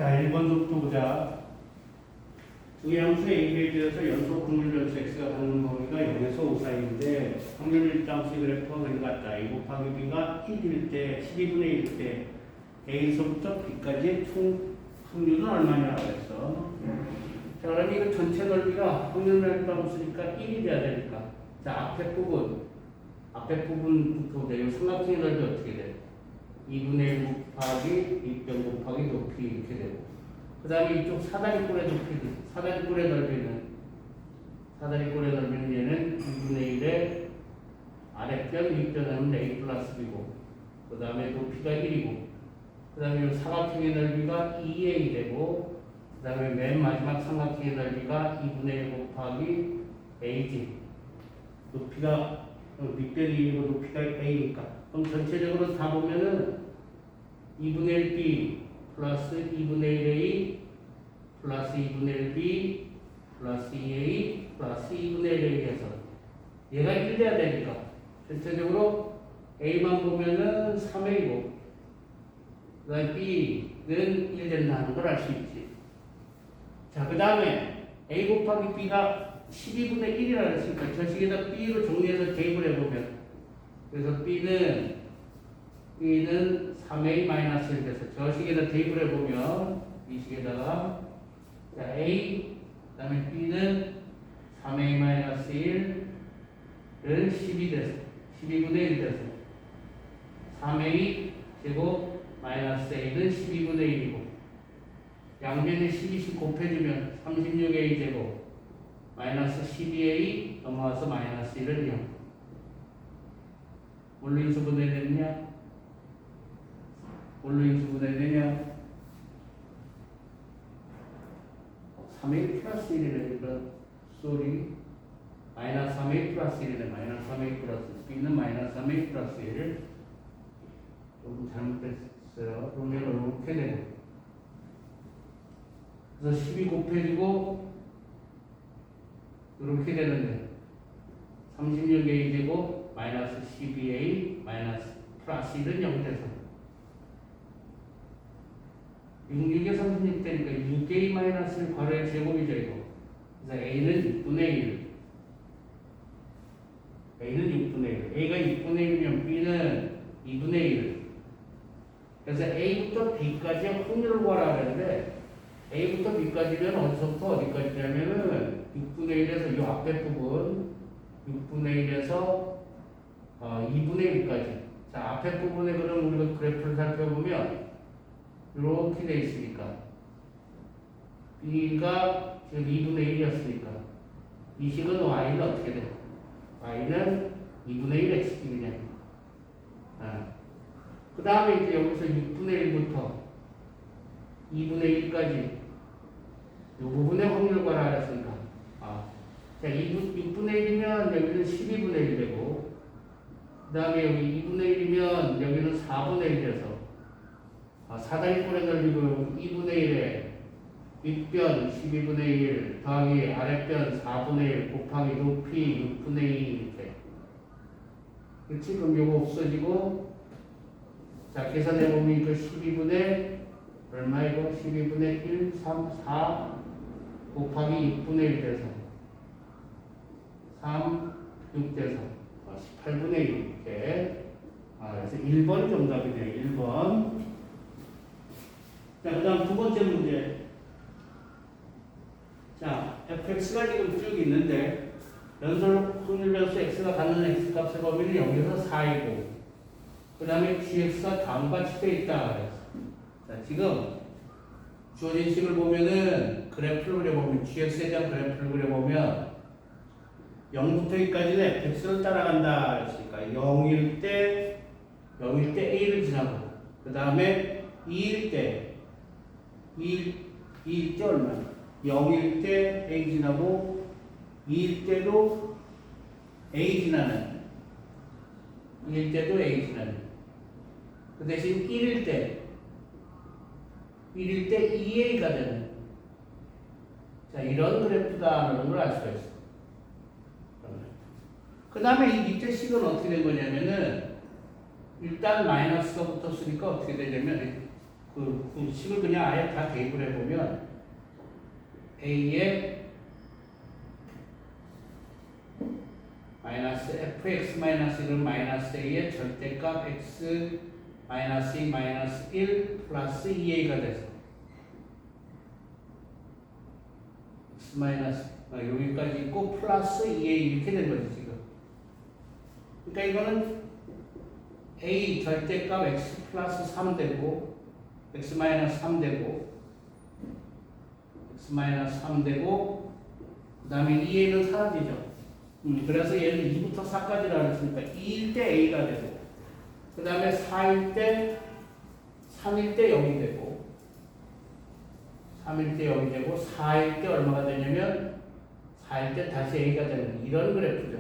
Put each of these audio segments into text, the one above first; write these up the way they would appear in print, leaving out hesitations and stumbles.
자, 1번부터 보자. 두 양수 A에 대해서 연속 확률 변수 X가 갖는 범위가 0에서 5 사이인데 확률 일정식 그래프가 그리 같다. A 곱하기 B가 1일 때, 12분의 1일 때 A에서부터 B까지의 총 확률은 얼마냐고 했어. 자, 그럼 이거 전체 넓이가 확률 변수가 없으니까 1이 돼야 되니까. 자, 앞에 부분부터 내요. 삼각형의 넓이 어떻게 돼? 2분의 1 곱하기 2변 곱하기 높이 이렇게 되고, 그 다음에 이쪽 사다리꼴의 높이는, 사다리꼴의 넓이는 얘는 2분의 1의 아랫변 윗변은 A 플러스 B고, 그 다음에 높이가 1이고, 그 다음에 사각형의 넓이가 2A 되고, 그 다음에 맨 마지막 삼각형의 넓이가 2분의 1 곱하기 A지. 높이가 윗변이 1이고 높이가 A니까. 그럼 전체적으로 다 보면은 2분의 1B 플러스 2분의 1A 플러스 2분의 1B 플러스 2A 플러스 2분의 1A 해서 얘가 1 돼야 되니까 전체적으로 A만 보면은 3A고 그 다음에 B는 1 된다는 걸 알 수 있지. 자, 그 다음에 A 곱하기 B가 12분의 1이라고 했으니까 저 식에다 B로 정리해서 대입을 해보면, 그래서 B는 3A-1 돼서 저 식에다 대입을 해보면 이 식에다가 자, A 그 다음에 B는 3A-1을 12 돼서 12분의 1 돼서 3A 제곱 마이너스 A는 12분의 1이고 양변에 12씩 곱해주면 36A 제곱 마이너스 12A 넘어와서 마이너스 1을 0. 뭘로 인수분해 됐냐? 뭘로 인수분해 되냐? 3A 플러스 1이니까 쏘리 마이너스 3A 플러스 1이네. 마이너스 3A 플러스 B는 마이너스 3A 플러스 1을 조금 잘못됐어요. 그러면 이렇게 되고, 그래서 12 곱해지고 이렇게 되는데 36A 제곱 마이너스 12A 마이너스 플러스 1은 0 돼서 6에 36되니까 6A 마이너스 괄호의 제곱이죠 이거. 그래서 A는 6분의 1. A가 6분의 1이면 B는 2분의 1. 그래서 A부터 B까지의 확률을 구하라 그랬는데 A부터 B까지면 어디서부터 어디까지냐면은 6분의 1에서 이 앞에 부분 6분의 1에서 2분의 1까지. 자, 앞에 부분에 그럼 우리가 그래프를 살펴보면 이렇게 돼 있으니까 B가 지금 2분의 1이었으니까 이 식은 Y는 어떻게 돼? Y는 2분의 1 X축이냐. 그 다음에 이제 여기서 6분의 1부터 2분의 1까지 이 부분의 확률 구하라 그랬으니까 자, 6분의 1이면 여기는 12분의 1 되고, 그 다음에 여기 2분의 1이면 여기는 4분의 1 돼서 사다리꼴의 넓이고 2분의 1에 윗변 12분의 1 더하기 아랫변 4분의 1 곱하기 높이 6분의 2 이렇게. 그렇지? 그럼 요거 없어지고, 자, 계산해보면 이거 12분의 얼마 이거? 12분의 1, 3, 4 곱하기 6분의 1 돼서 3, 6 돼서 18분의 1 이렇게. 그래서 1번 정답이네요. 1번. 자, 그 다음 두 번째 문제. 자, fx가 지금 쭉 있는데 연속 확률 변수 x가 갖는 x값의 범위는 0에서 4이고, 그 다음에 gx가 다음과 같이 되어 있다 그랬어. 자, 지금 주어진 식을 보면은 그래프를 그려보면 gx에 대한 그래프를 그려보면 0부터 2까지는 fx를 따라간다 그랬으니까 0일 때 a를 지나고, 그 다음에 2일 때 얼마? 0일 때 a 지나고 2일 때도 a 지나는, 2일 때도 a 지나는. 그 대신 1일 때 2a가 되는, 자, 이런 그래프다라는 걸 알 수가 있어. 그 다음에 이 밑에 식은 어떻게 된 거냐면은 일단 마이너스가 붙었으니까 어떻게 되냐면 그 식을 그냥 아예 다 대입을 해보면 a에 마이너스 fx 마이너스 1은 마이너스 a의 절대값 x 마이너스 2 마이너스 1 플러스 2a가 돼서 x 마이너스 여기까지 있고 플러스 2a 이렇게 된 거지 지금. 그러니까 이거는 a 절대값 x 플러스 3 되고 x 마이너스 3 되고 x 마이너스 3 되고 그 다음에 2a는 사라지죠. 그래서 얘를 2부터 4까지라 했으니까 2일 때 a가 되고 그 다음에 4일 때 3일 때 0이 되고 3일 때 0이 되고 4일 때 얼마가 되냐면 4일 때 다시 a가 되는 이런 그래프죠.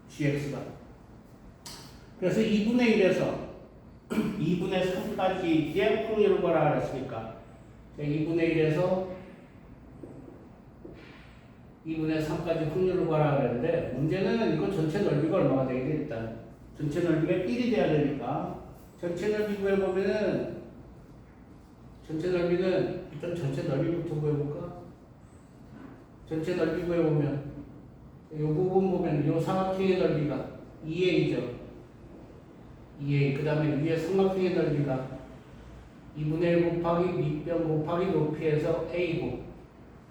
gx가. 그래서 2분의 1에서 2분의 3까지 이제 확률을 구하라 그랬으니까 2분의 1에서 2분의 3까지 확률을 구하라 그랬는데 문제는 이거 전체 넓이가 얼마가 되겠지 일단 전체 넓이가 1이 돼야 되니까 전체 넓이 구해보면은 전체 넓이는 일단 전체 넓이부터 구해볼까? 전체 넓이 구해보면 이 부분 보면 이 삼각형의 넓이가 2a죠. 2a 그 다음에 위에 삼각형의 넓이가 2분의 1 곱하기 밑변 곱하기 높이에서 a고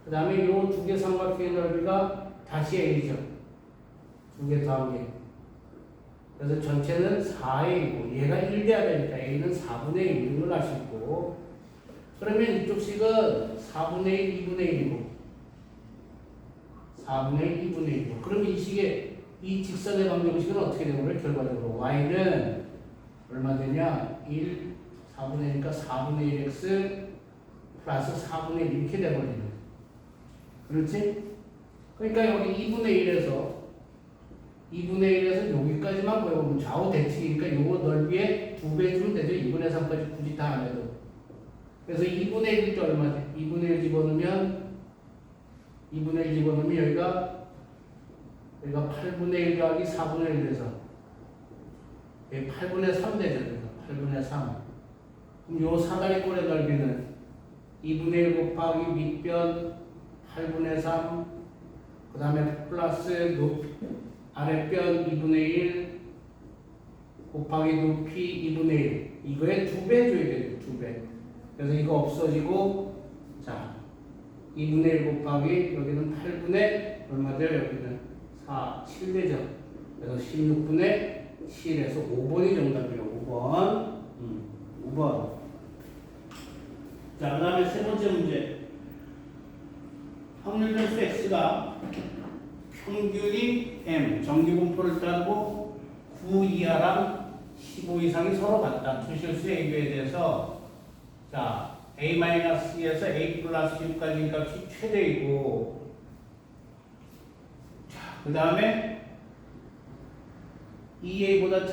그 다음에 이 두 개 삼각형의 넓이가 다시 a죠. 두 개 더한 게. 그래서 전체는 4a이고 얘가 1 돼야 되니까 a는 4분의 1인 걸 알 수 있고 그러면 이쪽 식은 4분의 1, 2분의 1이고 4분의 1, 2분의 1이고 그러면 이 식의 이 직선의 방정식은 어떻게 되는 거예요? 결과적으로 y는 얼마 되냐? 1, 4분의 1이니까 4분의 1x 플러스 4분의 1 이렇게 돼버리는 거예요. 그렇지? 그러니까 여기 2분의 1에서 여기까지만 보여보면 좌우 대칭이니까 요거 넓이에 2배 주면 되죠. 2분의 3까지 굳이 다 안 해도. 그래서 2분의 1일 때 얼마지? 2분의 1 집어넣으면 2분의 1 집어넣으면 여기가 8분의 1 더하기 4분의 1 돼서 여기 8분의 3 되죠. 8분의 3. 그럼 요 사다리꼴의 넓이는 2분의 1 곱하기 밑변 8분의 3, 그 다음에 플러스 아랫변 2분의 1 곱하기 높이 2분의 1 이거에 2배 줘야 돼요. 2배. 그래서 이거 없어지고 자 2분의 1 곱하기 여기는 8분의 얼마 돼요? 여기는 4, 7 되죠. 그래서 16분의 7에서 5번이 정답이에요. 5번. 5번. 자, 그 다음에 세 번째 문제. 확률 변수 x가 평균이 m, 정기분포를 따르고 9 이하랑 15 이상이 서로 같다. 투실수 a에 대해서 자, a-2에서 a 플러스 6까지 값이 최대이고 자, 그 다음에 2a보다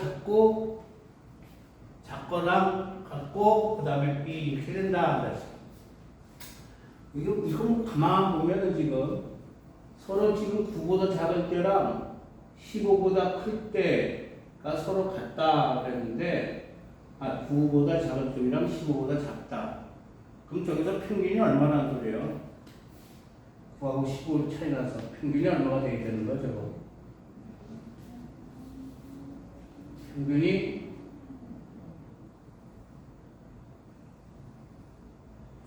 작거나 같고 그 다음에 b 이렇게 된다. 그랬어. 이거 뭐 가만 보면은 지금 서로 지금 9보다 작을 때랑 15보다 클 때가 서로 같다 그랬는데 9보다 작은 쪽이랑 15보다 작다. 그럼 저기서 평균이 얼마나 소리예요? 9하고 15 차이 나서 평균이 얼마가 되게 되는 거죠? 평균이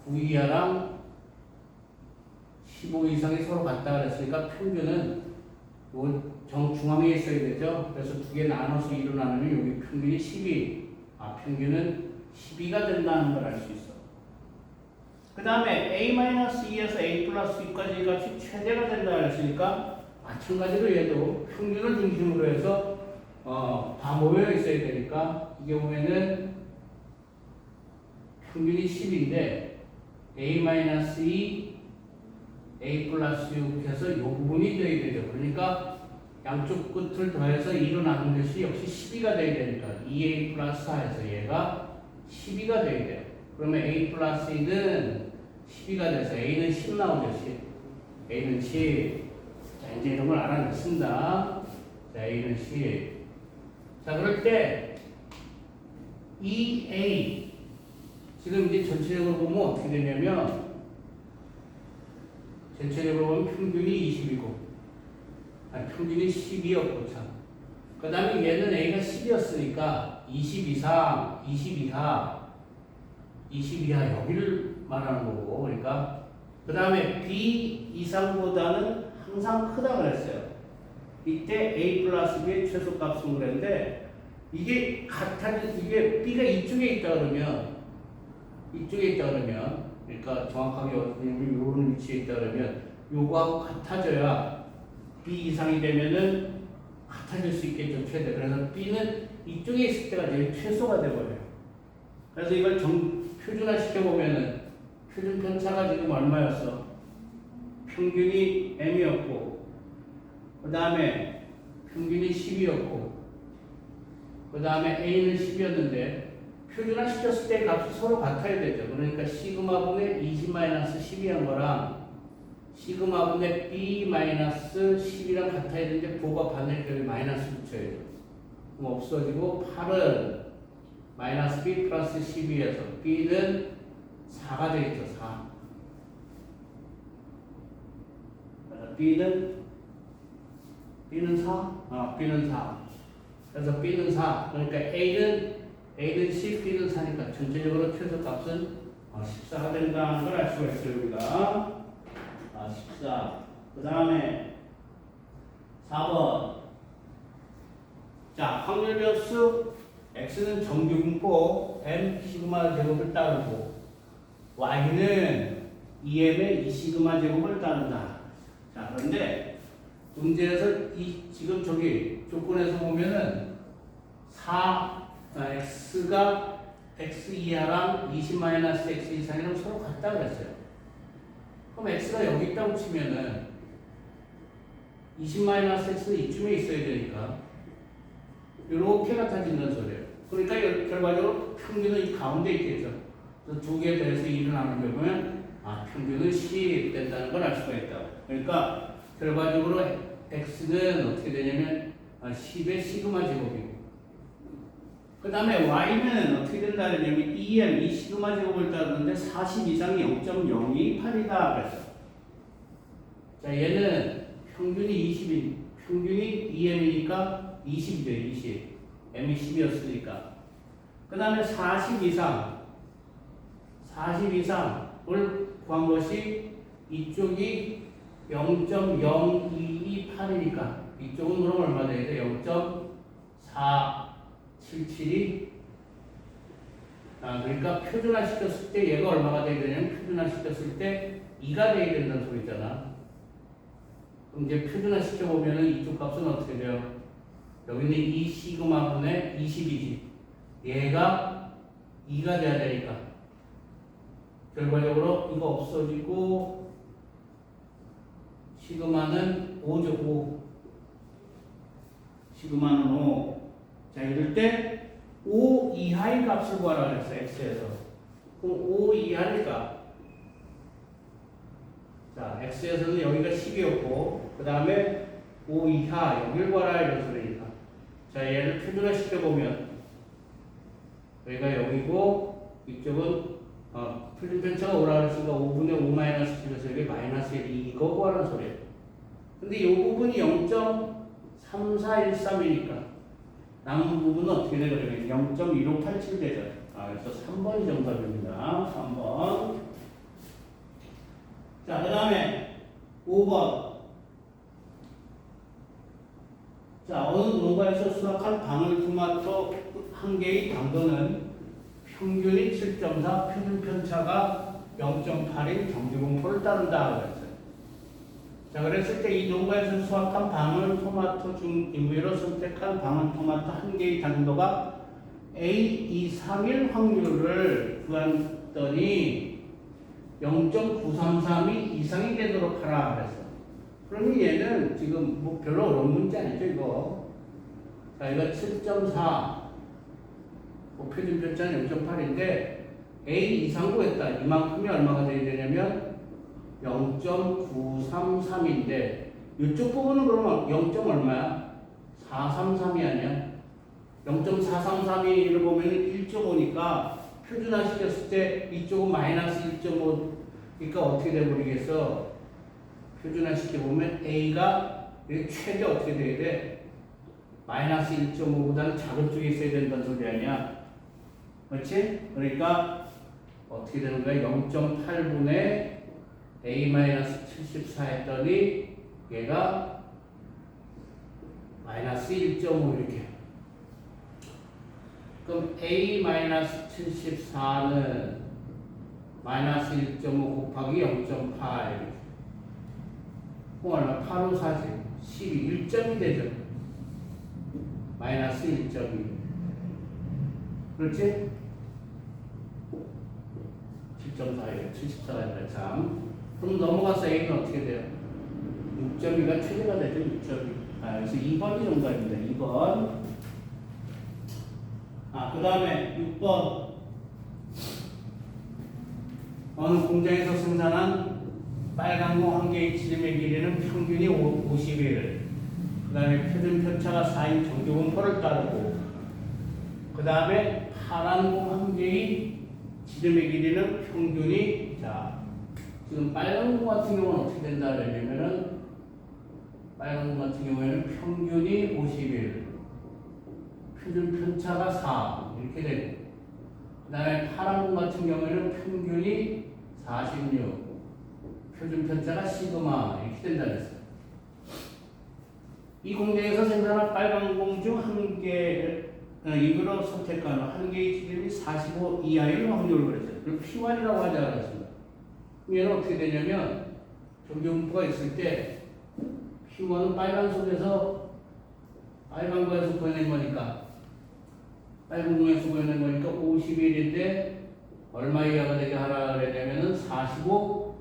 9 이하랑 15 이상이 서로 같다 그랬으니까 평균은 중앙에 있어야 되죠. 그래서 두 개 나눠서 2로 나누면 여기 평균이 12. 평균은 12가 된다는 걸 알 수 있어. 그 다음에 a-2에서 a 플러스 6까지 값이 최대가 된다 그랬으니까 마찬가지로 얘도 평균을 중심으로 해서 다 모여 있어야 되니까 이 경우에는 평균이 10인데 a-2 a 플러스 6 해서 이 부분이 돼야 되죠. 그러니까 양쪽 끝을 더해서 2로 나눈 것이 역시 12가 돼야 되니까 2a 플러스 4에서 얘가 12가 돼야 돼요. 그러면 a 플러스 2는 12가 돼서 a는 10 나오죠. 10. a는 10. 자, 이제 이런 걸 알아냈습니다. 자, a는 10. 자, 그럴 때 2a 지금 이제 전체적으로 보면 어떻게 되냐면 전체적으로 보면 평균이 20이고 평균이 10이었고 참. 그 다음에 얘는 A가 10이었으니까 20 이상, 20 이하, 20 이하 여기를 말하는 거고 그러니까 그 다음에 B 이상보다는 항상 크다 그랬어요. 이때 A 플러스 B의 최소값은 그랬는데 이게 이게 B가 이쪽에 있다 그러면 그러니까 정확하게 이런 위치에 있다 그러면 요거하고 같아져야 B 이상이 되면은 같아질 수 있겠죠, 최대. 그래서 B는 이쪽에 있을 때가 제일 최소가 되어버려요. 그래서 이걸 표준화 시켜보면은 표준 편차가 지금 얼마였어? 평균이 M이었고 그 다음에 평균이 10이었고 그 다음에 A는 10이었는데 표준화 시켰을 때 값이 서로 같아야 되죠. 그러니까 시그마분의 20-12한 거랑 시그마분의 B-10이랑 같아야 되는데 그거가 반대쪽에 마이너스 붙여야죠. 그럼 없어지고 8은 마이너스 B 플러스 12에서 B는 4가 되겠죠. 4. B는 4? B는 4. 그래서 B는 4. 그러니까 A는 10, B는 4니까 전체적으로 최소값은 14가 된다는 걸 알 수가 있어요. 여기가 14. 그 다음에 4번. 자, 확률 변수 X는 정규분포 M 시그마 제곱을 따르고 Y는 EM의 2 시그마 제곱을 따른다. 자, 그런데 문제에서 지금 저기 조건에서 보면은 X가 X 이하랑 20-X 이상이랑 서로 같다 그랬어요. 그럼 X가 여기 있다고 치면은 20-X는 이쯤에 있어야 되니까 이렇게 같아진다는 소리예요. 그러니까 결과적으로 평균은 이 가운데 있겠죠. 그래서 두 개에 대해서 1을 나누면 평균은 10 된다는 걸 알 수가 있다. 그러니까 결과적으로 X는 어떻게 되냐면 10의 시그마 제곱이고 그 다음에 Y는 어떻게 된다 그러냐면 EM, 이 시그마 제곱을 따르는데 40 이상이 0.028이다 그랬어. 자, 얘는 평균이 EM이니까 20이죠, 20. M이 10이었으니까. 그 다음에 40 이상을 구한 것이 이쪽이 0.0228이니까 이쪽은 그럼 얼마 돼야 돼? 0.477이 그러니까 표준화 시켰을 때 얘가 얼마가 돼야 되냐면 표준화 시켰을 때 2가 돼야 된다는 소리잖아. 그럼 이제 표준화 시켜보면은 이쪽 값은 어떻게 돼요? 여기는 2 시그마분의 20이지. 얘가 2가 돼야 되니까. 결과적으로 이거 없어지고 시그마는 5죠. 5. 시그마는 5. 자, 이럴 때 5 이하의 값을 구하라 그랬어. X에서. 그럼 5 이하니까 자, X에서는 여기가 10이었고 그 다음에 5 이하 여기를 구하라 이런 소리니까 자, 얘를 표준화 시켜보면 여기가 여기고 이쪽은 표준 편차가 오라 그랬으니까 5분의 5 마이너스 10에서 여기 마이너스 1 이거 구하라는 소리예요. 근데 이 부분이 0.3413이니까 남은 부분은 어떻게 되냐면 0.1587 되죠. 그래서 3번이 정답입니다. 3번. 자, 그 다음에 5번. 자, 어느 농가에서 수확한 방울토마토 한 개의 당도는 평균이 7.4, 표준 편차가 0.8인 정규분포를 따른다 그랬어요. 자, 그랬을 때 이 농가에서 수확한 방울토마토 중 임의로 선택한 방울토마토 한 개의 당도가 A 이상일 확률을 구했더니 0.933이 이상이 되도록 하라 그랬어. 그러면 얘는 지금 뭐 별로 어려운 문제 아니죠, 이거. 자, 이거 7.4. 표준 편차는 0.8인데 A 이상 구했다. 이만큼이 얼마가 돼야 되냐면 0.933인데 이쪽 부분은 그러면 0. 얼마야? 433이 아니야? 0.433을 보면 1.5니까 표준화시켰을 때 이쪽은 마이너스 1.5, 그러니까 어떻게 돼버리겠어? 표준화시켜보면 A가 최대 어떻게 돼야 돼? 마이너스 1.5보다는 작은 쪽에 있어야 된다는 소리 아니야? 그렇지? 그러니까 어떻게 되는 거야? 0.8분의 A-74 했더니 얘가 마이너스 1.5 이렇게. 그럼 A-74는 마이너스 1.5 곱하기 0.8. 그럼 얼마? 8, 5, 40, 12, 1점이 되죠. 마이너스 1.2. 그렇지? 7.4예요. 74가 참. 그럼 넘어가서 A는 어떻게 돼요? 6.2가 최대가 되죠. 6.2. 그래서 2번이 정답입니다. 2번. 그 다음에 6번. 어느 공장에서 생산한 빨간공 한 개의 지름의 길이는 평균이 50일. 그 다음에 표준 편차가 4인 정규분포를 따르고, 그 다음에 파란 공 한 개의 지름의 길이는 평균이, 자, 지금 빨간 공 같은 경우는 어떻게 된다 그러냐면은, 빨간 공 같은 경우에는 평균이 50일, 표준 편차가 4, 이렇게 되고, 그 다음에 파란 공 같은 경우에는 평균이 46, 표준 편차가 시그마, 이렇게 된다 그랬어요. 이 공장에서 생산한 빨간 공 중 한 개, 이거로 선택하는 한 개의 지름이 45 이하일 확률을 그랬어요. 그걸 P1이라고 하자 그랬습니다. 그럼 얘는 어떻게 되냐면, 정규분포가 있을 때, P1은 빨간 속에서, 빨간 거에서 구해낸 거니까, 빨간 공에서 구해낸 거니까 50일인데, 얼마 이하가 되게 하라 그랬냐면은 45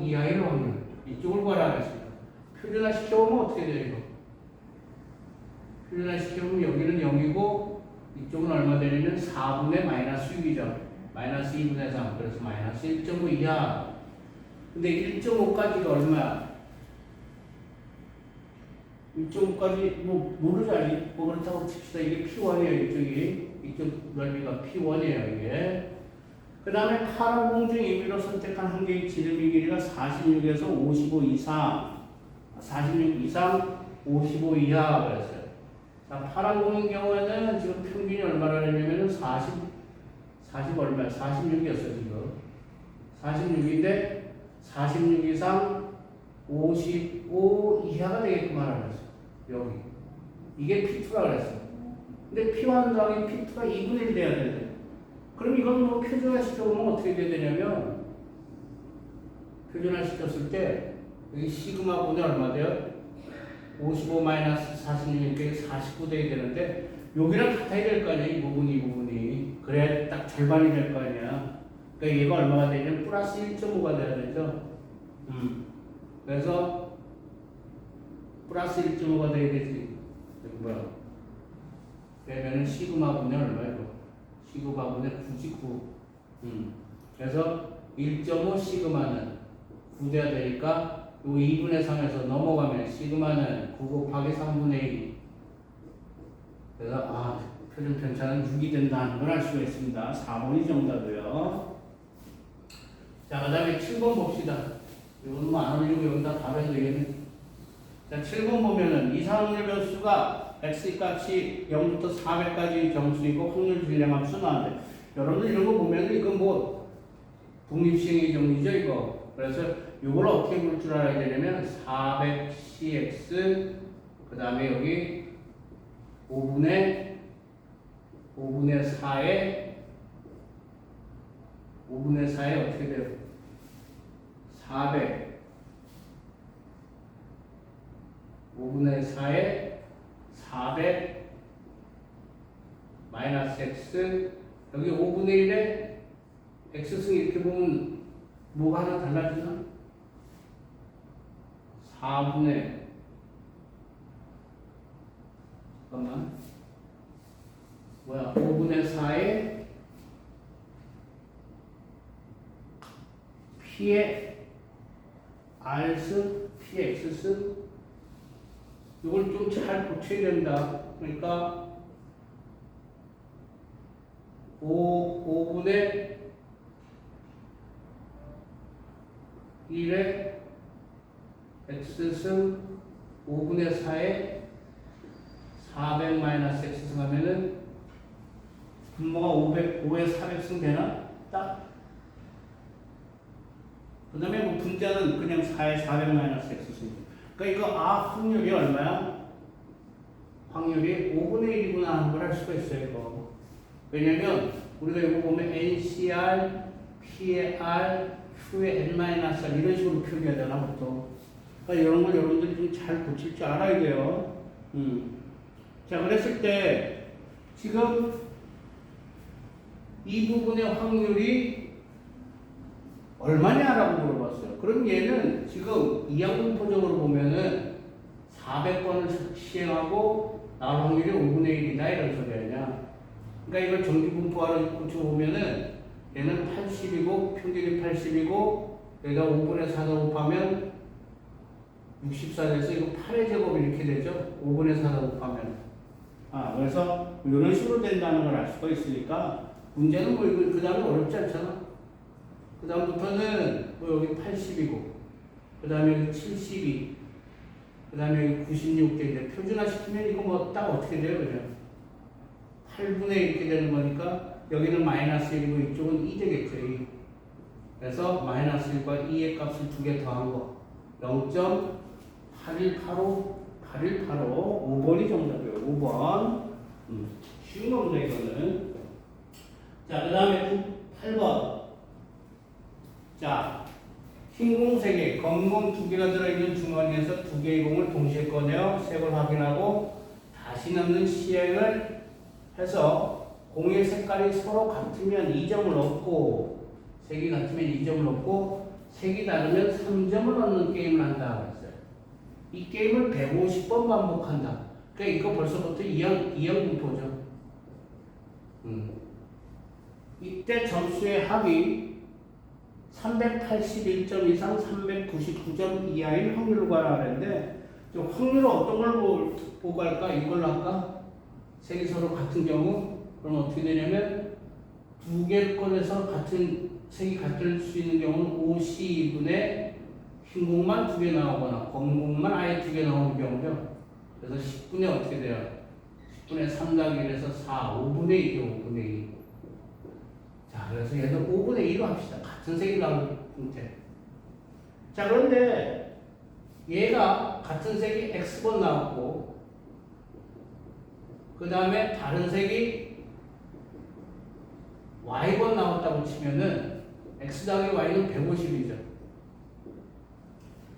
이하일 확률. 이쪽을 구하라 그랬습니다. 표준화 시켜보면 어떻게 돼요, 이거? 표준화 시켜보면 여기는 0이고, 이쪽은 얼마 되냐면 4분의 마이너스 6이죠. 마이너스 2분의 3. 그래서 마이너스 1.5 이하. 근데 1.5까지가 얼마야? 1.5까지, 모르자니. 그렇다고 칩시다. 이게 P1이에요, 이쪽이. 이쪽 넓이가 P1이에요, 이게. 그 다음에 파란 공중 임의로 선택한 한 개의 지름의 길이가 46에서 55 이상, 46 이상, 55 이하 그랬어요. 자, 파란 공인 경우에는 지금 평균이 얼마나 되냐면은 40 얼마야? 46이었어요, 지금. 46인데, 46 이상, 55 이하가 되겠구만, 그랬어요. 여기. 이게 P2라 그랬어요. 근데 P1 더하기 P2가 2분의 1 돼야 되는데. 그럼 이건 뭐 표준화 시켜보면 어떻게 되냐면, 표준화 시켰을 때, 여기 시그마 분의 얼마 돼요? 55 마이너스 46이니까 49 돼야 되는데, 여기랑 같아야 될 거 아니야, 이 부분이. 그래야 딱 절반이 될 거 아니야. 그러니까 얘가 얼마가 되냐면, 플러스 1.5가 돼야 되죠. 그래서, 플러스 1.5가 돼야 되지. 여기 뭐야? 그러면은 시그마 분의 얼마예요? 시그마 분의 99. 그래서 1.5 시그마는 9 돼야 되니까 요 2분의 3에서 넘어가면 시그마는 9 곱하기 3분의 2. 그래서 표준 편차는 6이 된다는 걸 알 수가 있습니다. 4번이 정답이에요. 자, 그 다음에 7번 봅시다. 이건 뭐 안 올리고 여기다 답해도 되겠네. 자, 7번 보면은 이상확률 변수가 x 값이 0부터 400까지 정수이고 확률 질량함수 나왔는데, 여러분들 이런 거 보면 이건 뭐 독립시행의 정리죠, 이거. 그래서 이걸 어떻게 볼 줄 알아야 되냐면 400cx 그 다음에 여기 5분의 4에 어떻게 돼요? 400 5분의 4에 400 마이너스 x 여기 5분의 1에 x승 이렇게 보면 뭐가 하나 달라지나? 4분의 잠깐만 뭐야 5분의 4에 p의 r승 px승 이걸 좀 잘 고쳐야 된다. 그러니까 5분의 1에 x승 5분의 4에 400 마이너스 x승 하면은 분모가 5에 400승 되나? 딱. 그 다음에 뭐 분자는 그냥 4에 400 마이너스 x승. 그러니까 이거 확률이 얼마야? 확률이 5분의 1이구나 하는 걸 할 수가 있어요, 이거. 왜냐면 우리가 이거 보면 NCR, PAR, Q의 N-R 이런 식으로 표기하잖아, 보통. 그러니까 이런 걸 여러분들이 좀 잘 고칠 줄 알아야 돼요. 자, 그랬을 때 지금 이 부분의 확률이 얼마냐라고 물어봤어요. 그럼 얘는 지금 이항분포적으로 보면은 400번을 시행하고 나올 확률이 5분의 1이다 이런 소리 아니야. 그러니까 이걸 정기분포화로 고쳐보면은 얘는 80이고 평균이 80이고 여기다 5분의 4 곱하면 64 돼서 이거 8의 제곱 이렇게 되죠. 5분의 4 곱하면. 그래서 이런 식으로 된다는 걸 알 수가 있으니까 문제는 뭐 이거 그 다음에 어렵지 않잖아. 그 다음부터는 뭐 여기 80이고 그 다음에 여기 72 그 다음에 여기 96개인데 표준화시키면 이거 뭐 딱 어떻게 돼요? 그냥 8분의 이렇게 되는 거니까 여기는 마이너스 1이고 이쪽은 2 되겠죠. 2. 그래서 마이너스 1과 2의 값을 두 개 더한 거 0.8185 5번이 정답이에요. 5번. 쉬운 겁니다, 이거는. 자, 그 다음에 8번. 자, 흰 공 3개, 검은 공 2개가 들어있는 주머니에서 2개의 공을 동시에 꺼내어 색을 확인하고 다시 넣는 시행을 해서 공의 색깔이 서로 같으면 2점을 얻고 색이 같으면 2점을 얻고 색이 다르면 3점을 얻는 게임을 한다 그랬어요. 이 게임을 150번 반복한다. 그러니까 이거 벌써부터 이항분포죠. 이때 점수의 합이 381점 이상 399점 이하인 확률을 구하라는데 확률은 어떤 걸 보고 할까? 이걸로 할까? 색이 서로 같은 경우 그럼 어떻게 되냐면 두 개를 꺼내서 같은 색이 같을 수 있는 경우는 52분의 흰 공만 2개 나오거나 검은 공만 아예 2개 나오는 경우죠. 그래서 10분의 어떻게 돼요? 10분의 3 더하기 1에서 4, 5분의 2죠. 5분의 2. 자, 그래서 얘는 5분의 2로 합시다. 같은 색이 나올 형태. 자, 그런데 얘가 같은 색이 X번 나왔고 그 다음에 다른 색이 Y번 나왔다고 치면은 X 더하기 Y는 150이죠.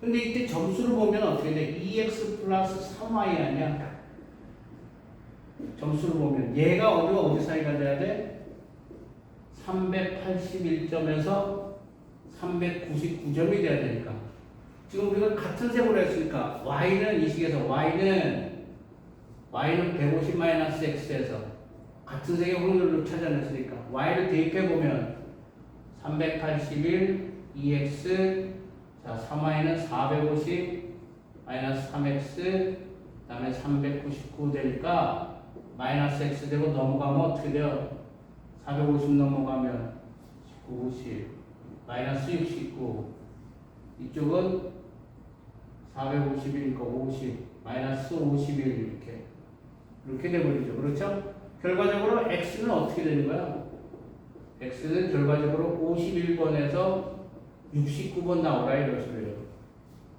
근데 이때 점수를 보면 어떻게 돼? 2X 플러스 3Y 아니야? 점수를 보면 얘가 어디와 어디 사이가 돼야 돼? 381점에서 399점이 돼야 되니까 지금 우리가 같은 색으로 했으니까 Y는 이 식에서 Y는 150-X에서 같은 색의 확률로 찾아냈으니까 Y를 대입해보면 381 2X 자 3Y는 450 마이너스 3X 그 다음에 399 되니까 마이너스 X 되고 넘어가면 어떻게 돼요? 450 넘어가면 19, 50 마이너스 69 이쪽은 450이니까 50 마이너스 51 이렇게 돼버리죠. 그렇죠? 결과적으로 X는 어떻게 되는 거야? X는 결과적으로 51번에서 69번 나오라 이것이래요.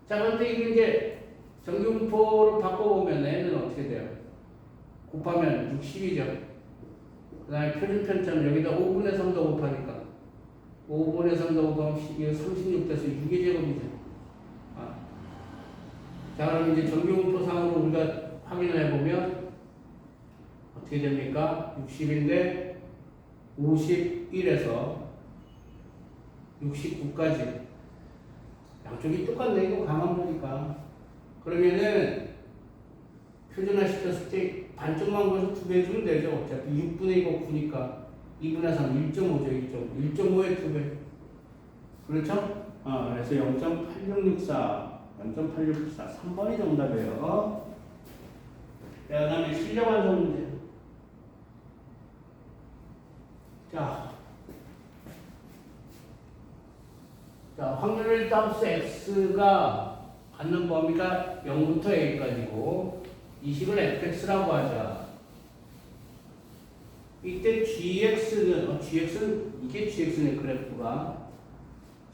자, 그런데 이게 이제 정규분포를 바꿔보면 얘는 어떻게 돼요? 곱하면 60이죠. 그 다음에 표준편점 여기다 5분의 3도 곱하니까 5분의 3도 곱하면 36 돼서 6의 제곱이죠. 자, 그럼 이제 정규분포상으로 우리가 확인을 해보면 어떻게 됩니까? 60인데 51에서 69까지 양쪽이 똑같네. 이거 가만 보니까 그러면은 표준화 시켰을 때 반쪽만 구해서 2배 해주면 되죠. 어차피 6분의 2고 9니까 2분의 3 1.5죠. 1.5에 2배 그렇죠? 그래서 0.8664 0.8664 3번이 정답이에요. 자, 그 다음에 실력 완성 문제. 자, 확률 함수 x가 갖는 범위가 0부터 a까지고 이 식을 fx라고 하자. 이때 gx는 이게 gx네 그래프가.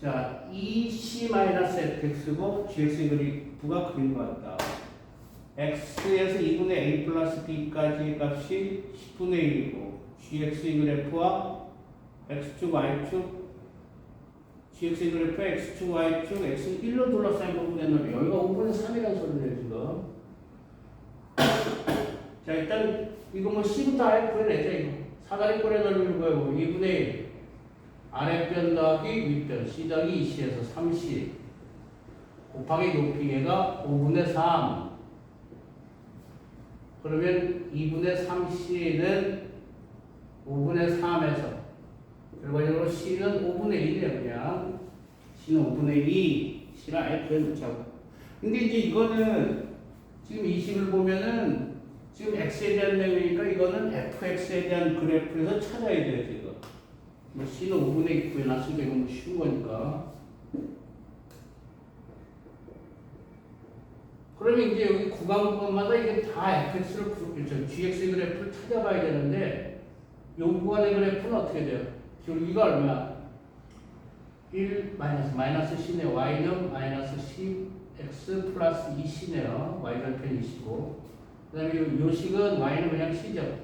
자, EC-fx고 gx의 그래프가 그린 것 같다. x에서 2분의 a 플러스 b까지의 값이 10분의 1이고 gx의 그래프와 x축, y축 gx의 그래프와 x축, y축, x는 1로 둘러싸인 부분의 넓이 여기가 5분의 3이라는 소리네요 지금. 자, 일단 이거 뭐 c부터 아예 구해내자 이거. 사다리꼴의 넓이를 구하고 2분의 1 아랫변 더하기 윗변 c 더하기 2c에서 3c 곱하기 높이가 5분의 3. 그러면 2분의 3c는 5분의 3에서 결과적으로 c는 5분의 1이에요 그냥. c는 5분의 2 c랑 f에 넣자고. 근데 이제 이거는 지금 이 식을 보면은 지금 x에 대한 내용이니까 이거는 fx에 대한 그래프에서 찾아야 돼요 지금. 뭐 c는 5분의 2 구해놨으니까 이건 뭐 쉬운 거니까. 그러면 이제 여기 구간마다 이게 다 fx를 gx 그래프를 찾아봐야 되는데 이 구간의 그래프는 어떻게 돼요? 여기가 얼마야? 1 마이너스 c네. y는 마이너스 c x 플러스 2c네요. y 절편 2c고 그 다음에 요 식은 y는 그냥 c죠.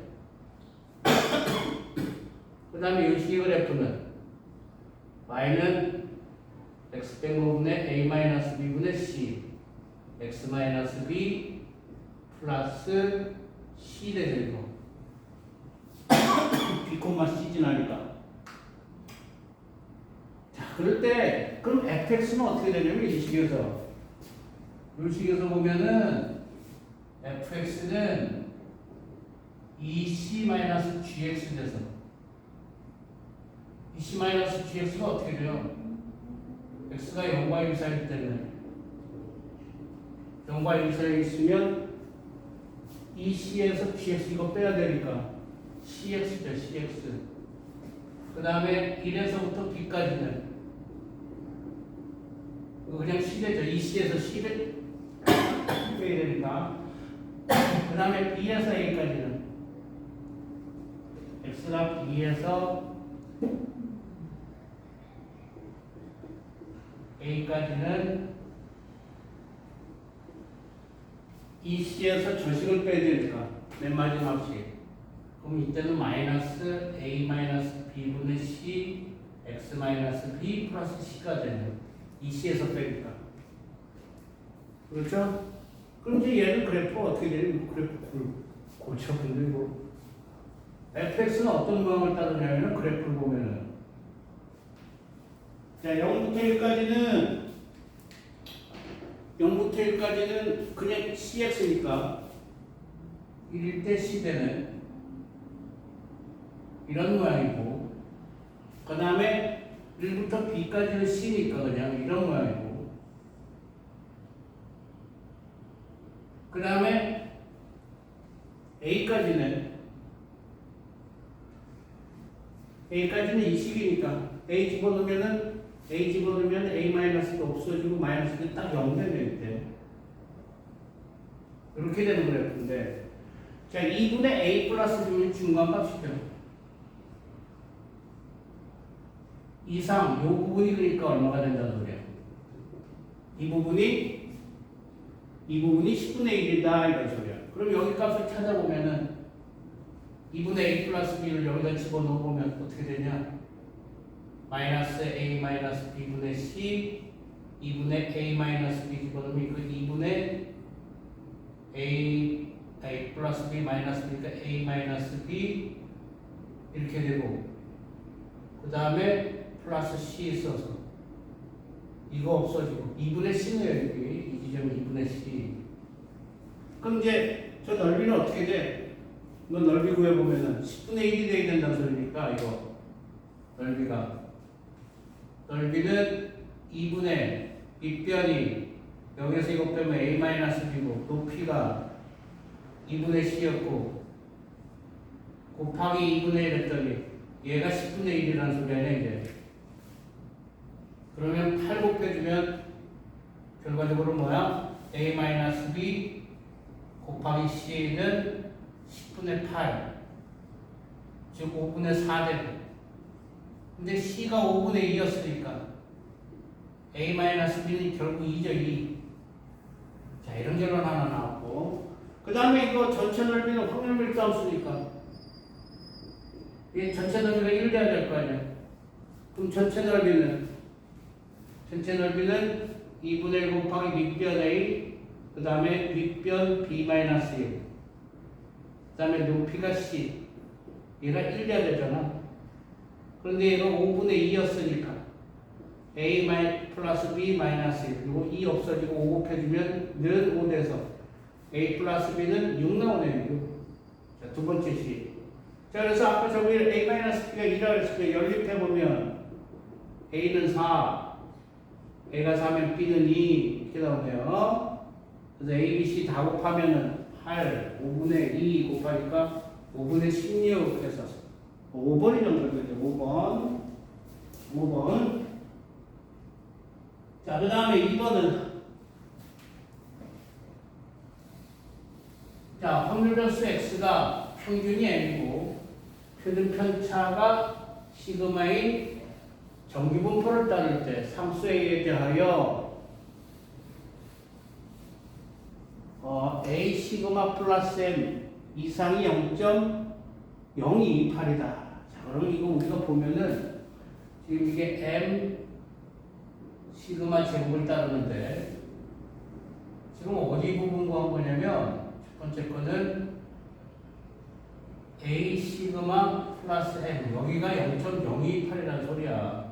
그 다음에 이 식의 그래프는 y는 x 빼고분의 a 마이너스 b분의 c x 마이너스 b 플러스 c 되죠 이거. b, c 지나니까. 자, 그럴 때 그럼 fx는 어떻게 되냐면 이 식에서 보면은 fx는 2c-gx 돼서 2c-gx가 어떻게 돼요? x가 0과 1 사이기 때문에 0과 1 사이에 있으면 2c에서 gx 이거 빼야 되니까 cx죠 cx. 그 다음에 1에서부터 b까지는 그냥 c 되죠. 2c에서 c를 빼야 되니까. 그 다음에 b에서 a까지는 x가 b에서 a까지는 2c에서 저식을 빼야 되니까 맨 마지막 식. 그럼 이때는 마이너스 a 마이너스 b분의 c x 마이너스 b 플러스 c가 되는 2c에서 빼니까. 그렇죠? 그럼 이제 얘는 그래프가 어떻게 되냐면 그래프 고쳐 건드리고 fx는 어떤 모양을 따르냐면 그래프를 보면은 자 0부터 1까지는 그냥 cx니까 1일 때 c 되는 이런 모양이고 그 다음에 1부터 b까지는 c니까 그냥 이런 모양이고 그 다음에 a까지는 이 식이니까 a 집어넣으면 a-도 없어지고 마이너스는 딱 0 되면 돼. 이렇게 되는 그래프인데 자 2분의 a 플러스 b는 중간값이죠. 이상 요 부분이 그러니까 얼마가 된다는 소리야. 이 부분이 10분의 1이다 이런 소리야. 그럼 여기 값을 찾아보면은 2분의 a 플러스 b를 여기다 집어넣어보면 어떻게 되냐? 마이너스 a 마이너스 b분의 c 2분의 a 마이너스 b 집어넣으면 그 2분의 a 플러스 b 마이너스 b니까 a 마이너스 b 이렇게 되고 그 다음에 플러스 c 있어서 이거 없어지고 2분의 c네요 여기 이 지점이 2분의 c. 그럼 이제 저 넓이는 어떻게 돼? 이거 넓이 구해보면은 10분의 1이 돼야 된다는 소리니까 이거 넓이는 2분의 윗변이 여기서 이거 빼면 a-b고 높이가 2분의 c였고 곱하기 2분의 1 했더니 얘가 10분의 1이라는 소리 아니야 이제. 그러면 8 곱해주면 결과적으로 뭐야? a-b 곱하기 c는 10분의 8 즉 5분의 4 되고, 근데 c가 5분의 2였으니까 a-b는 결국 2죠 2. 자, 이런 결론 하나 나왔고, 그 다음에 이거 전체 넓이는 확률 밀도함수니까 이 전체 넓이가 1 돼야 될 거 아니야. 그럼 전체 넓이는 2분의 1 곱하기 밑변 a, 그 다음에 윗변 b-1, 그 다음에 높이가 c, 얘가 1 돼야 되잖아. 그런데 얘가 5분의 2였으니까 a 플러스 b 마이너스 1, 그리고 2 없어지고 5 곱해주면 는 5 돼서 a 플러스 b는 6 나오네요. 6. 자, 두 번째 식. 자, 그래서 아까 저기 a 마이너스 b가 2라고 했을 때 연립해보면 a는 4, a가 4면 b는 2 이렇게 나오네요. 그래서 a, b, c 다 곱하면은 8, 5분의 2 곱하니까 5분의 16 해서 5번이 정도죠. 5번. 자, 그 다음에 2번은 자, 확률 변수 x가 평균이 m이고 표준 편차가 시그마인 정규 분포를 따를 때 상수 a에 대하여 a 시그마 플러스 m 이상이 0.028이다. 자, 그럼 이거 우리가 보면은 지금 이게 m 시그마 제곱을 따르는데 지금 어디 부분 구한 거냐면 첫 번째 거는 a 시그마 플러스 m, 여기가 0.028이라는 소리야.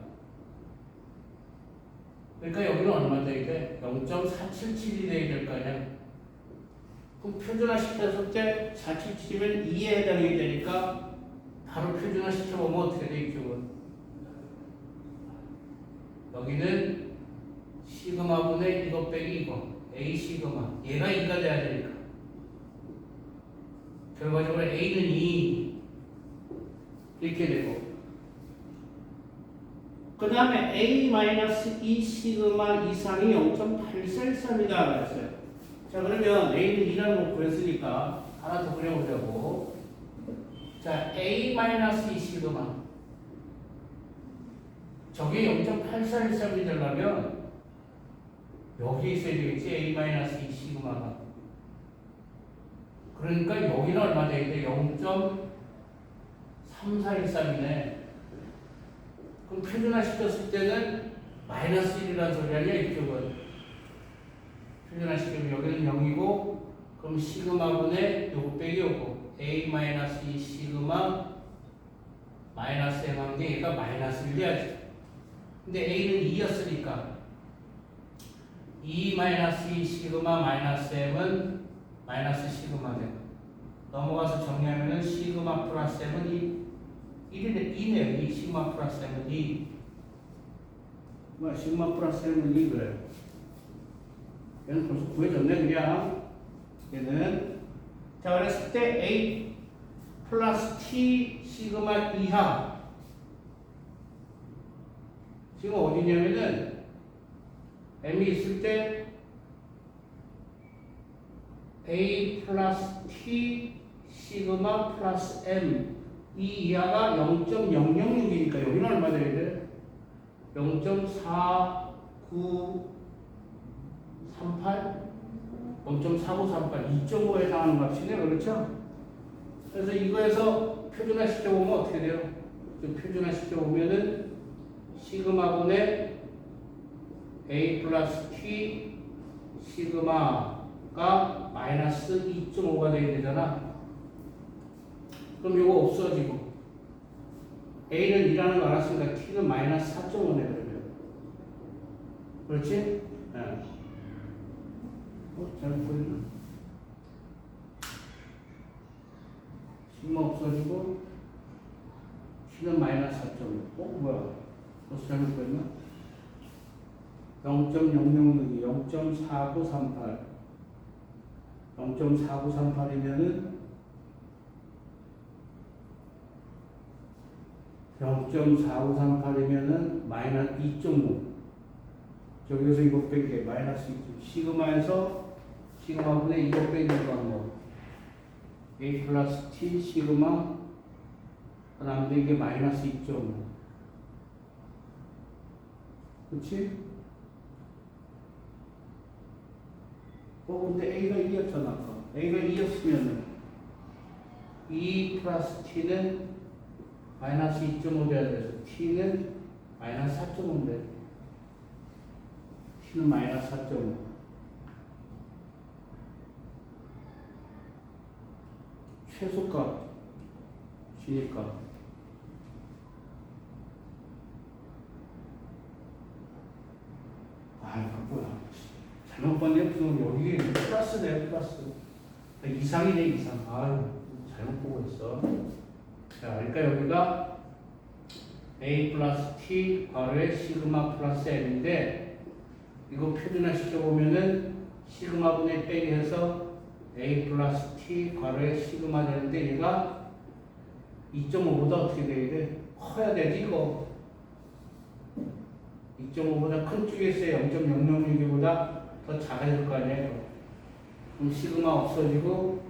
그러니까 여기는 얼마 돼야 돼? 0.477이 돼야 될 거 아니야. 그럼 표준화 시켰을 때 477이면 2에 해당이 되니까 바로 표준화 시켜보면 어떻게 돼? 이쪽은 여기는 시그마분의 이것 빼기 이거 a 시그마, 얘가 2가 돼야 되니까 결과적으로 a는 2 이렇게 되고, 그 다음에 a-2 시그마 이상이 0.833이다 그랬어요. 자, 그러면 a는 2라는 거 구했으니까 하나 더 그려보자고. 자, a-2 시그마, 저게 0.8413이 되려면 여기 있어야 되겠지. a-2 시그마가. 그러니까 여기는 얼마 되겠대? 0.3413이네. 그럼 표준화 시켰을 때는 마이너스 1이라는 소리 아니야, 이쪽은. 표준화 시키면 여기는 0이고, 그럼 시그마분의 요거 빼기 요거 a-2 시그마 마이너스 m 한 게 얘가 마이너스 1 돼야지. 근데 a는 2였으니까 2-2 시그마 마이너스 m은 마이너스 시그마 되고, 넘어가서 정리하면은 시그마 플러스 m은 2네요. 2 시그마 플러스 m은 2. 뭐 시그마 플러스 m은 2 그래요. 얘는 벌써 구해졌네 그냥. 얘는 자, 그랬을 때 a 플러스 t 시그마 이하, 지금 어디냐면은 m이 있을 때 a 플러스 t 시그마 플러스 m 이 이하가 0.006이니까 여기는 얼마 돼야 돼? 0.4938? 0.4938 2.5에 해당하는 값이네. 그렇죠? 그래서 이거에서 표준화 시켜보면 어떻게 돼요? 표준화 시켜보면은 시그마분의 a 플러스 t 시그마가 마이너스 2.5가 돼야 되잖아. 그럼 이거 없어지고 a는 2라는 거 알았으니까 t는 마이너스 4.5네. 그러면 그렇지? 네. 잘못 보였나? 시그마 없어지고 t는 마이너스 4.5. 뭐야? 벌써 잘못 보였나? 0.006이 0.4938 0.4938이면은 0.4938이면은 마이너스 2.5. 저기서 이거 빼기 마이너스 2. 시그마에서 시그마분의 이거 빼기 건 뭐. A 플러스 T 시그마 그 다음에 이게 마이너스 2.5. 그치? 근데 A가 2였잖아. 아까. A가 2였으면 2 플러스 T는 마이너스 2.5 돼야 돼서 T는 마이너스 4.5인데 T는 마이너스 4.5. 최소값 G니까 이거 뭐야 잘못 봤네. 여기 플러스네. 플러스 이상이네. 이상. 잘못 보고 있어. 자, 그러니까 여기가 A 플러스 T 괄호에 시그마 플러스 M인데 이거 표준화 시켜보면은 시그마분의 빼기 해서 A 플러스 T 괄호에 시그마 되는데 얘가 2.5보다 어떻게 돼야 돼? 커야 되지 이거. 2.5보다 큰 쪽에 있어요. 0.006보다 더 작아질 거 아니에요. 그럼 시그마 없어지고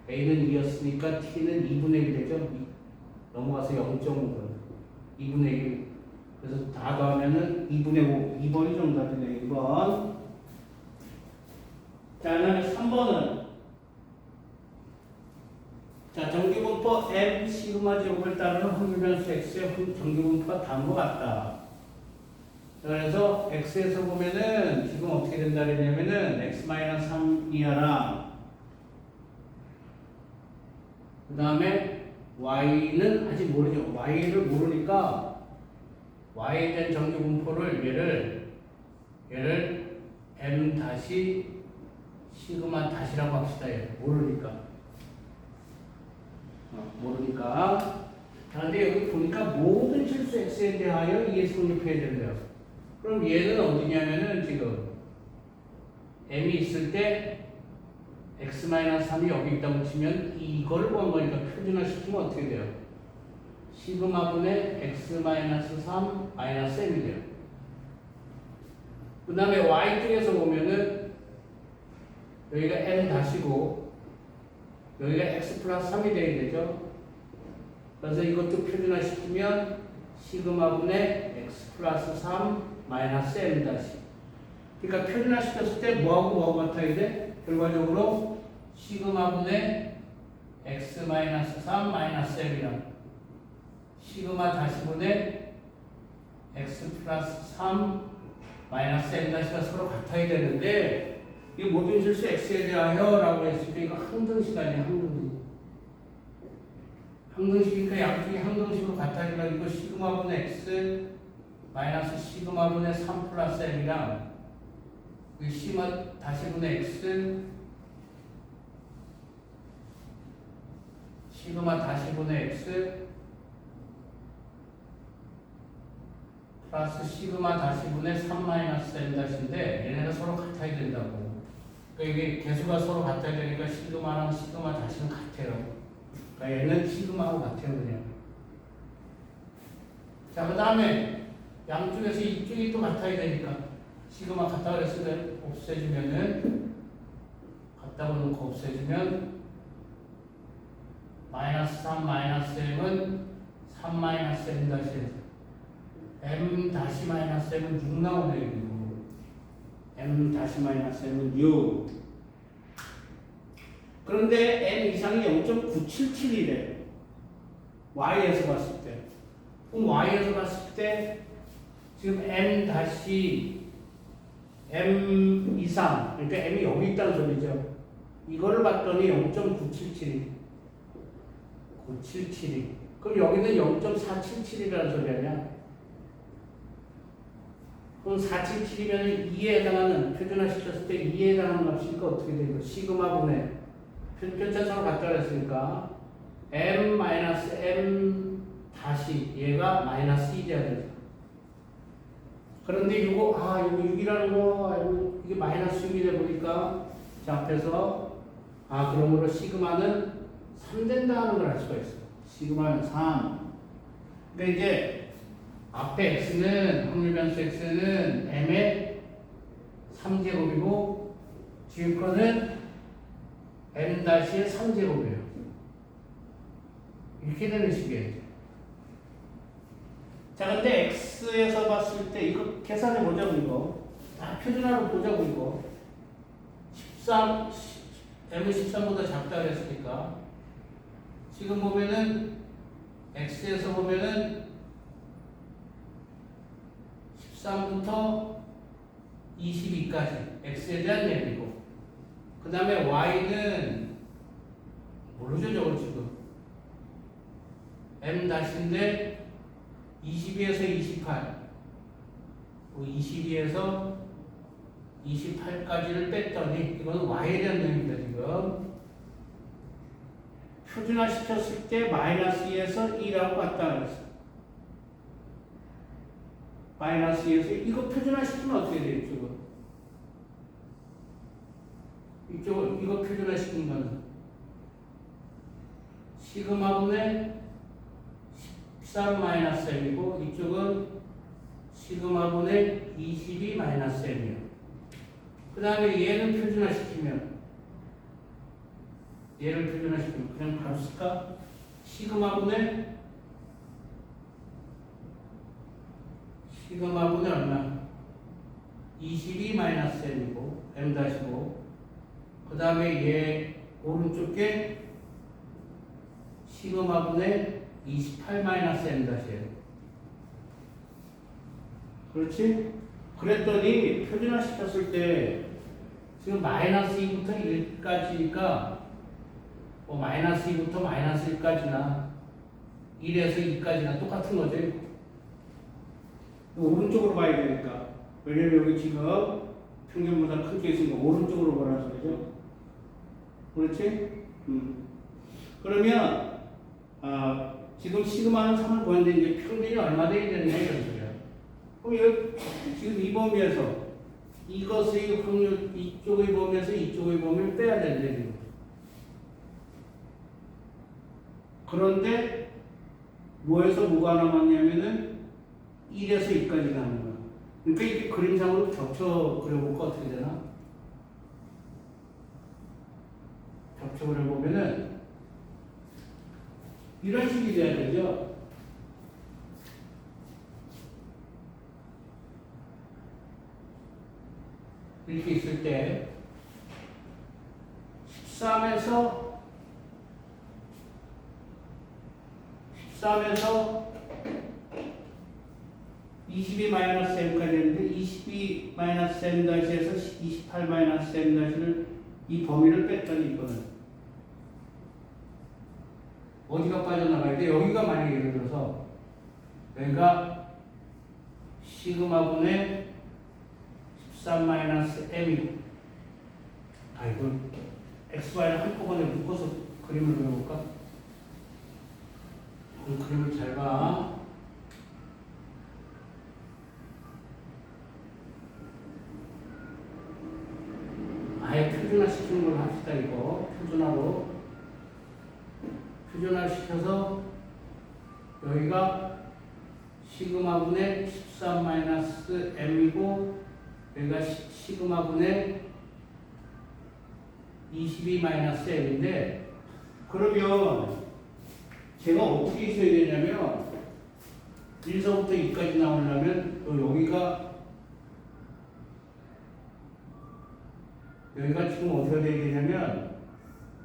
A는 2였으니까 T는 2분의 1 되죠. 넘어가서 0.5분 2분의 1. 그래서 다 더하면은 2분의 5. 2번이 정답이네. 2번. 자, 그다음에 3번은 자, 정규분포 M 시그마 제곱을 따르는 확률변수 X의 정규분포가 다음과 같다. 그래서 X에서 보면은 지금 어떻게 된다 그러냐면은 X-3 이하랑 그 다음에 Y는 아직 모르죠. Y를 모르니까 Y에 대한 정규분포를 얘를 M 다시 시그마 다시라고 합시다. 얘 모르니까. 모르니까. 그런데 여기 보니까 모든 실수 X에 대하여 이게 성립해야 된대요. 그럼 얘는 어디냐면은 지금 M이 있을 때 X-3이 여기 있다고 치면 이걸 구한 거니까 표준화 시키면 어떻게 돼요? 시그마분의 X-3 마이너스 M이 돼요. 그 다음에 Y쪽에서 보면은 여기가 M 다시고 여기가 X 플러스 3이 돼야 되죠. 그래서 이것도 표준화 시키면 시그마분의 X 플러스 3 마이너스 M 다시. 그러니까 표준화 시켰을 때 뭐하고 같아야 돼? 결과적으로 시그마분의 X 마이너스 3 마이너스 M이랑 시그마 다시분의 X 플러스 3 마이너스 M 다시가 서로 같아야 되는데 이 모든 실수 X에 대하여 라고 했을 때 이거 항등식 아니야. 항등식이니까 양쪽이 항등식으로 같아지니까 이거 시그마분의 X 마이너스 시그마분의 3 플러스 M이랑 시그마 다시분의 X 시그마 다시분의 X 플러스 시그마 다시분의 3 마이너스 M 다시인데 얘네가 서로 같아야 된다고. 그러니까 이게 개수가 서로 같아야 되니까 시그마랑 시그마 다시는 같아요. 그러니까 얘는 시그마하고 같아요 그냥. 자, 그 다음에 양쪽에서 이쪽이 또 같아야 되니까 시그마 같다 그랬을 때 없애주면은 같다고 놓고 없애주면 마이너스 3 마이너스 M은 3 마이너스 M 다시 M 다시 마이너스 M은 6 나오네요. M 다시 마이너스 M은 6. 그런데 M 이상이 0.977이래. Y에서 봤을 때. 그럼 Y에서 봤을 때 지금 M 다시 M 이상, 그러니까 M이 여기 있다는 소리죠. 이거를 봤더니 0.977이. 977이. 그럼 여기는 0.477이라는 소리 아니야? 그럼 477이면 2에 해당하는, 표준화 시켰을 때 2에 해당하는 값이니까 어떻게 되고? 시그마분의 편차선을 갖다 그랬으니까 M-M 다시 얘가 마이너스 2 돼야 되죠. 그런데 이거 6이라는 거 이게 마이너스 6이 돼 보니까 자 앞에서 그러므로 시그마는 3 된다 하는 걸 알 수가 있어. 시그마는 3. 근데 이제 앞에 x는 확률 변수 x는 m의 3제곱이고 지금 거는 m-의 3제곱이에요. 이렇게 되는 식이에요. 자, 근데 x에서 봤을 때 이거 계산해 보자고 이거. 다 표준화로 보자고 이거. 13, m은 13보다 작다 그랬으니까. 지금 보면은 x에서 보면은 13부터 22까지 x에 대한 얘기고, 그 다음에 y는 모르죠 저거 지금. m-인데 22에서 28, 22에서 28까지를 뺐더니 이거는 y에 대한 내용입니다. 지금 표준화 시켰을 때 -2에서 2라고 갔다 그랬어. -2에서 이거 표준화 시키면 어떻게 돼요? 이쪽은 이거 표준화 시킨 건 시그마분의 13-m이고 이쪽은 시그마분의 22-m이에요. 그 다음에 얘는 표준화시키면 얘를 표준화시키면 그냥 바로 쓸까? 시그마분의 얼마? 22-m이고 m-고 그 다음에 얘 오른쪽 게 시그마분의 28-m-이에요. 그렇지? 그랬더니 표준화 시켰을 때 지금 -2부터 1까지니까 -2부터 -1까지나 1에서 2까지나 똑같은 거죠. 오른쪽으로 봐야 되니까. 왜냐면 여기 지금 평균보다 큰 게 있으니까 오른쪽으로 보라는 소리죠. 그렇지? 그러면 지금 시그마는 3을 보였는데 이제 평균이 얼마 돼야 되느냐 이런 소리야. 그럼 여기 지금 이 범위에서 이것의 확률 이쪽의 범위에서 이쪽의 범위를 빼야 되는데 그런데 뭐에서 뭐가 남았냐면은 1에서 2까지 남은 거야. 그러니까 이게 그림상으로 겹쳐 그려볼까 어떻게 되나? 겹쳐 그려보면은 이런 식이 돼야 되죠. 이렇게 있을 때 13에서 22-m까지 했는데 22-m-에서 28-m-를 이 범위를 뺐더니 이거는 어디가 빠져나가야 돼? 여기가 만약에 예를 들어서 여기가 시그마분의 13-m이고 이걸 xy를 한꺼번에 묶어서 그림을 그려볼까? 그림을 잘 봐. 아예 표준화 시키는 걸 합시다. 이거 표준화 시켜서 여기가 시그마분의 13-m이고 여기가 시그마분의 22-m인데 그러면 제가 어떻게 있어야 되냐면 1서부터 2까지 나오려면 여기가 지금 어떻게 돼야 되냐면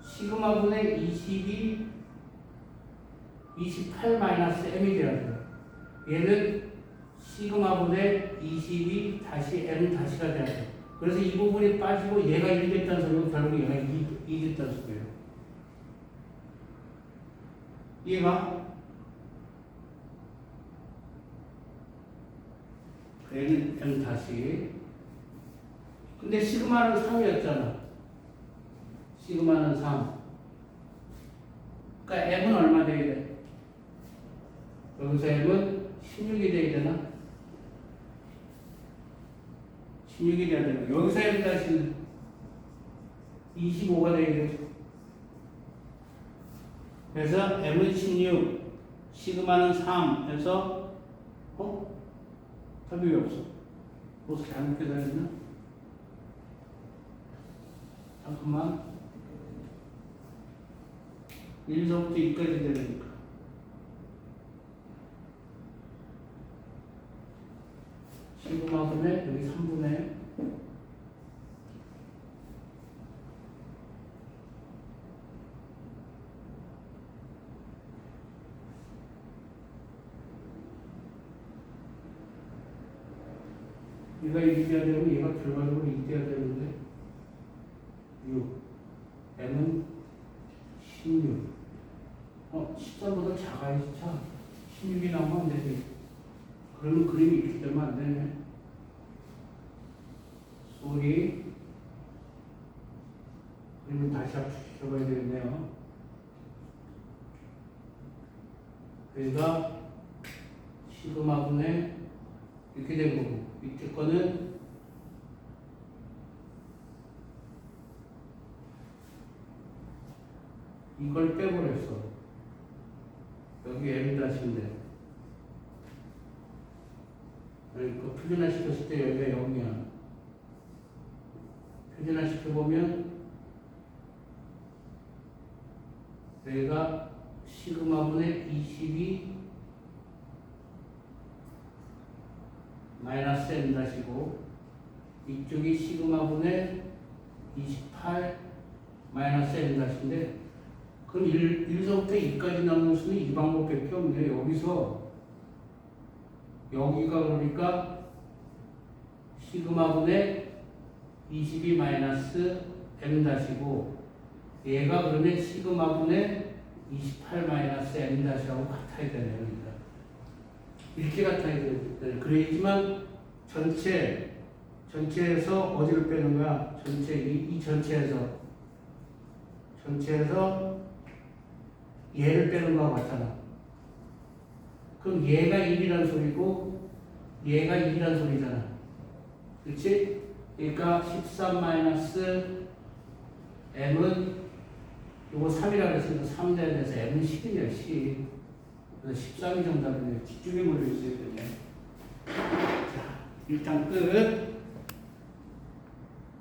시그마분의 28-m이 돼야 돼요. 얘는 시그마분의 22-m-가 돼야 돼요. 그래서 이 부분이 빠지고 얘가 1 됐다는 소리고 결국 얘가 2 됐다는 소리예요. 이해가? 얘는 m 다시. 근데 시그마는 3이었잖아. 시그마는 3. 그러니까 m은 얼마 돼야 돼? 여기서 m은 16이 돼야 되나? 16이 돼야 되나? 여기서 m 다시는 25가 돼야 돼. 그래서 m은 16, 시그마는 3 해서 답이 왜 없어? 뭐 잘못 계산했나? 잠깐만. 1서부터 2까지 되니까. 시그마분의 여기 3분의 얘가 1이 돼야 되고 얘가 결과적으로 2 돼야 되는데 6 m은 16 13보다 작아야지 참 16이 나오면 안 되지. 그러면 그림이 이렇게 되면 안 되네. 소리 그림을 다시 합쳐봐야 되겠네요. 그러니까 시그마분의 이렇게 된 거고 밑에 거는 이걸 빼버렸어. 여기 m-인데 그러니까 표준화 시켰을 때 여기가 0이야. 표준화 시켜보면 여기가 시그마분의 22 마이너스 m-이고 이쪽이 시그마분의 28 마이너스 m-인데 그럼 1서부터 2까지 나오는 수는 이 방법밖에 없네. 여기가 그러니까 시그마분의 22 마이너스 m-이고 얘가 그러면 시그마분의 28 마이너스 m-하고 같아야 되네요. 그러니까. 이렇게 같아야 되네. 그래야지만 전체에서 어디를 빼는 거야? 이 전체에서 얘를 빼는 거하고 같잖아. 그럼 얘가 1이란 소리고 얘가 2란 소리잖아. 그렇지? 그러니까 13 마이너스 m은 요거 3이라고 했으니까 3 대에서 m은 10이네요. 10. 그래서 13이 정답이네요. 뒤쪽에 몰려 있어야 되네. 자, 일단 끝.